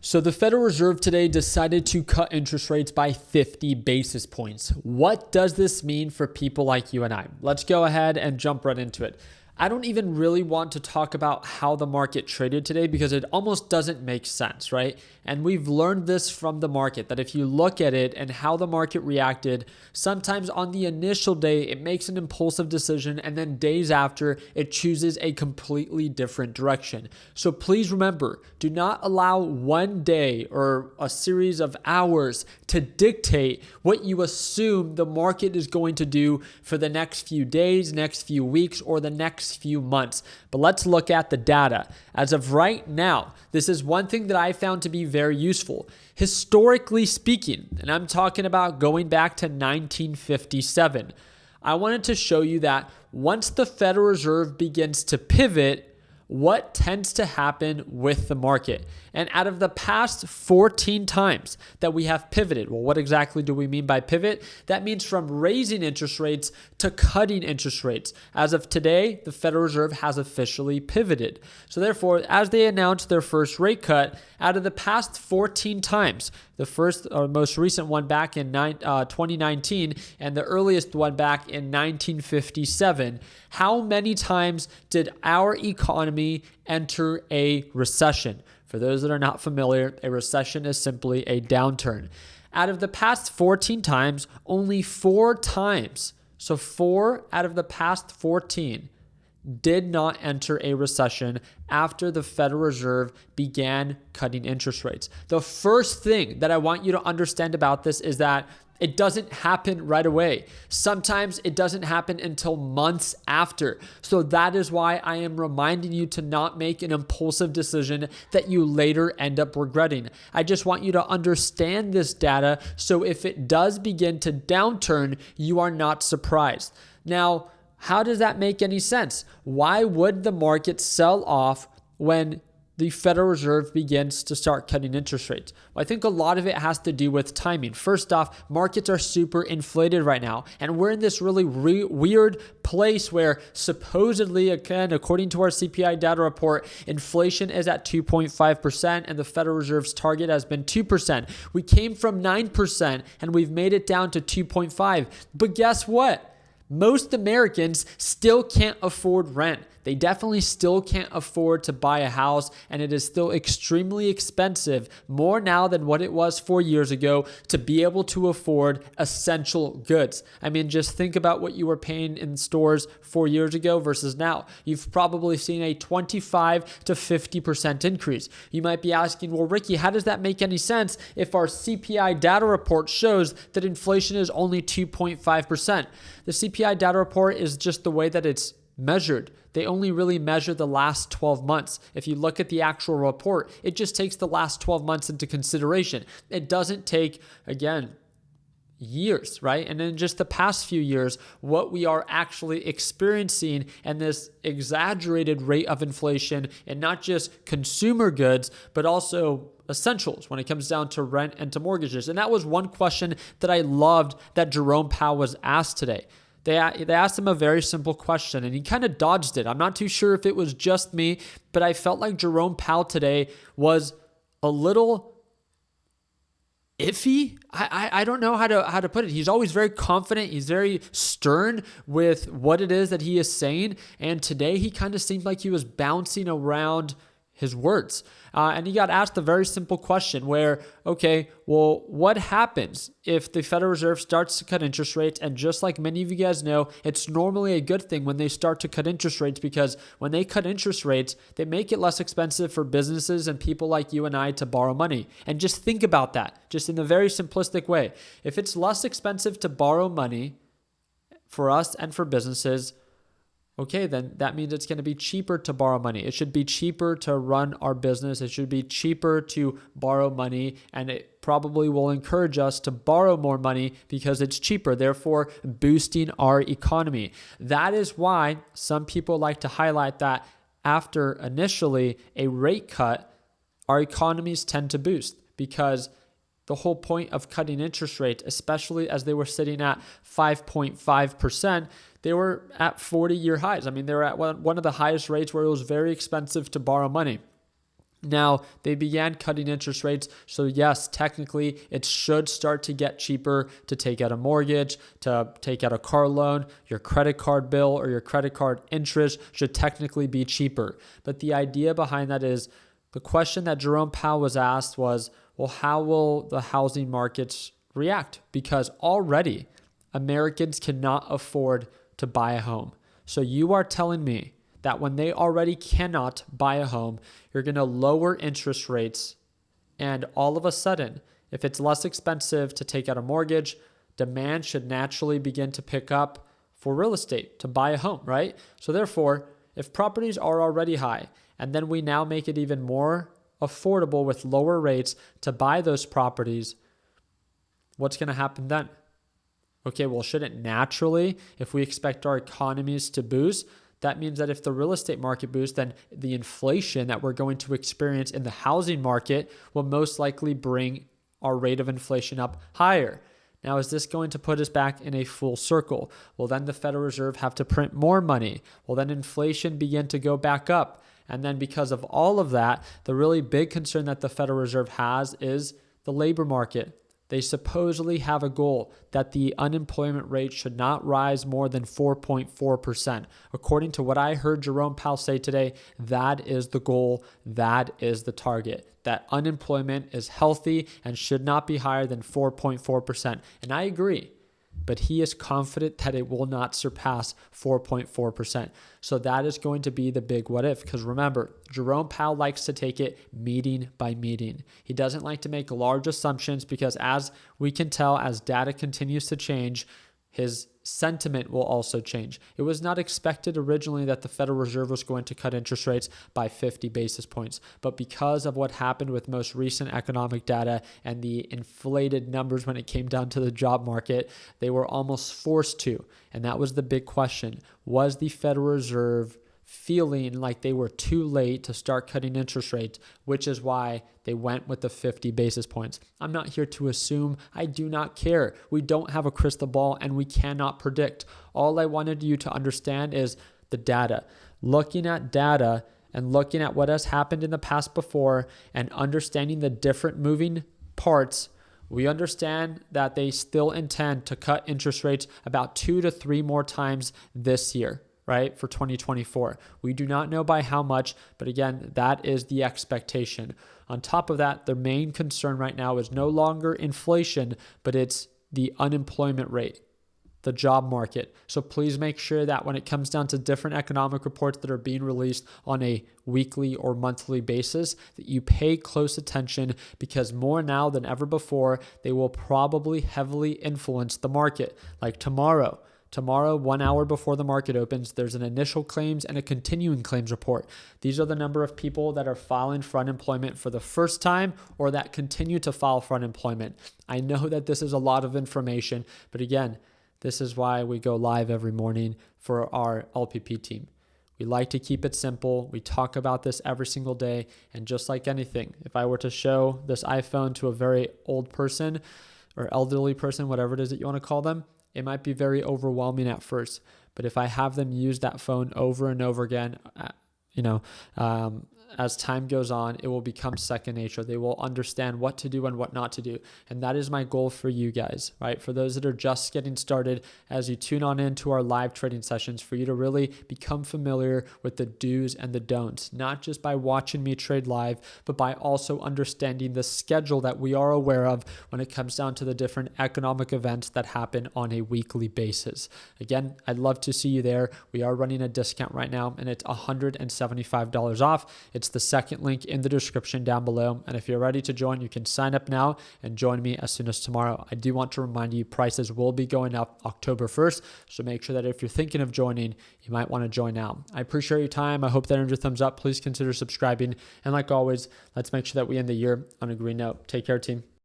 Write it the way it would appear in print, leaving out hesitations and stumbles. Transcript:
So the Federal Reserve today decided to cut interest rates by 50 basis points. What does this mean for people like you and I? Let's go ahead and jump right into it. I don't even really want to talk about how the market traded today because it almost doesn't make sense, right? And we've learned this from the market that if you look at it and how the market reacted, sometimes on the initial day, it makes an impulsive decision and then days after, it chooses a completely different direction. So please remember, do not allow one day or a series of hours to dictate what you assume the market is going to do for the next few days, next few weeks, or the next few months. But let's look at the data. As of right now, this is one thing that I found to be very useful. Historically speaking, and I'm talking about going back to 1957, I wanted to show you that once the Federal Reserve begins to pivot, what tends to happen with the market. And out of the past 14 times that we have pivoted, well, what exactly do we mean by pivot? That means from raising interest rates to cutting interest rates. As of today, the Federal Reserve has officially pivoted. So therefore, as they announced their first rate cut, out of the past 14 times, the first or most recent one back in 2019 and the earliest one back in 1957, how many times did our economy enter a recession? For those that are not familiar, a recession is simply a downturn. Out of the past 14 times, only 4 times, so 4 out of the past 14, did not enter a recession after the Federal Reserve began cutting interest rates. The first thing that I want you to understand about this is that it doesn't happen right away. Sometimes it doesn't happen until months after. So that is why I am reminding you to not make an impulsive decision that you later end up regretting. I just want you to understand this data so if it does begin to downturn, you are not surprised. Now, how does that make any sense? Why would the market sell off when the Federal Reserve begins to start cutting interest rates? Well, I think a lot of it has to do with timing. First off, markets are super inflated right now, and we're in this really weird place where supposedly, again, according to our CPI data report, inflation is at 2.5%, and the Federal Reserve's target has been 2%. We came from 9%, and we've made it down to 2.5%. But guess what? Most Americans still can't afford rent. They definitely still can't afford to buy a house, and it is still extremely expensive, more now than what it was 4 years ago, to be able to afford essential goods. I mean, just think about what you were paying in stores 4 years ago versus now. You've probably seen a 25 to 50% increase. You might be asking, well, Ricky, how does that make any sense if our CPI data report shows that inflation is only 2.5%? The CPI data report is just the way that it's measured. They only really measure the last 12 months. If you look at the actual report, it just takes the last 12 months into consideration. It doesn't take, again, years, right? And in just the past few years, what we are actually experiencing and this exaggerated rate of inflation in not just consumer goods, but also essentials when it comes down to rent and to mortgages. And that was one question that I loved that Jerome Powell was asked today. They asked him a very simple question, and he kind of dodged it. I'm not too sure if it was just me, but I felt like Jerome Powell today was a little iffy. I don't know how to put it. He's always very confident. He's very stern with what it is that he is saying. And today he kind of seemed like he was bouncing around his words. And he got asked a very simple question where, okay, well, what happens if the Federal Reserve starts to cut interest rates? And just like many of you guys know, it's normally a good thing when they start to cut interest rates, because when they cut interest rates, they make it less expensive for businesses and people like you and I to borrow money. And just think about that, just in a very simplistic way. If it's less expensive to borrow money for us and for businesses, okay, then that means it's going to be cheaper to borrow money. It should be cheaper to run our business. It should be cheaper to borrow money, and it probably will encourage us to borrow more money because it's cheaper, therefore boosting our economy. That is why some people like to highlight that after initially a rate cut, our economies tend to boost, because the whole point of cutting interest rates, especially as they were sitting at 5.5%, they were at 40-year highs. I mean, they were at one of the highest rates where it was very expensive to borrow money. Now, they began cutting interest rates. So yes, technically, it should start to get cheaper to take out a mortgage, to take out a car loan. Your credit card bill or your credit card interest should technically be cheaper. But the idea behind that is the question that Jerome Powell was asked was, well, how will the housing markets react? Because already Americans cannot afford to buy a home. So you are telling me that when they already cannot buy a home, you're going to lower interest rates. And all of a sudden, if it's less expensive to take out a mortgage, demand should naturally begin to pick up for real estate to buy a home, right? So therefore, if properties are already high, and then we now make it even more affordable with lower rates to buy those properties, what's going to happen then? Okay, well, shouldn't naturally, if we expect our economies to boost, that means that if the real estate market boosts, then the inflation that we're going to experience in the housing market will most likely bring our rate of inflation up higher. Now, is this going to put us back in a full circle? Will then the Federal Reserve have to print more money? Will then inflation begin to go back up? And then because of all of that, the really big concern that the Federal Reserve has is the labor market. They supposedly have a goal that the unemployment rate should not rise more than 4.4%. According to what I heard Jerome Powell say today, that is the goal, that is the target. That unemployment is healthy and should not be higher than 4.4%. And I agree, but he is confident that it will not surpass 4.4%. So that is going to be the big what if, because remember, Jerome Powell likes to take it meeting by meeting. He doesn't like to make large assumptions because as we can tell, as data continues to change, his sentiment will also change. It was not expected originally that the Federal Reserve was going to cut interest rates by 50 basis points. But because of what happened with most recent economic data and the inflated numbers when it came down to the job market, they were almost forced to. And that was the big question. Was the Federal Reserve feeling like they were too late to start cutting interest rates, which is why they went with the 50 basis points. I'm not here to assume. I do not care. We don't have a crystal ball and we cannot predict. All I wanted you to understand is the data. Looking at data and looking at what has happened in the past before and understanding the different moving parts, we understand that they still intend to cut interest rates about 2 to 3 more times this year, right, for 2024. We do not know by how much, but again, that is the expectation. On top of that, the main concern right now is no longer inflation, but it's the unemployment rate, the job market. So please make sure that when it comes down to different economic reports that are being released on a weekly or monthly basis, that you pay close attention because more now than ever before, they will probably heavily influence the market. Like tomorrow, 1 hour before the market opens, there's an initial claims and a continuing claims report. These are the number of people that are filing for unemployment for the first time or that continue to file for unemployment. I know that this is a lot of information, but again, this is why we go live every morning for our LPP team. We like to keep it simple. We talk about this every single day. And just like anything, if I were to show this iPhone to a very old person or elderly person, whatever it is that you want to call them, it might be very overwhelming at first, but if I have them use that phone over and over again, as time goes on, it will become second nature. They will understand what to do and what not to do. And that is my goal for you guys, right? For those that are just getting started, as you tune on into our live trading sessions, for you to really become familiar with the do's and the don'ts, not just by watching me trade live, but by also understanding the schedule that we are aware of when it comes down to the different economic events that happen on a weekly basis. Again, I'd love to see you there. We are running a discount right now, and it's $175 off. It's the second link in the description down below. And if you're ready to join, you can sign up now and join me as soon as tomorrow. I do want to remind you, prices will be going up October 1st. So make sure that if you're thinking of joining, you might want to join now. I appreciate your time. I hope that earned your thumbs up. Please consider subscribing. And like always, let's make sure that we end the year on a green note. Take care, team.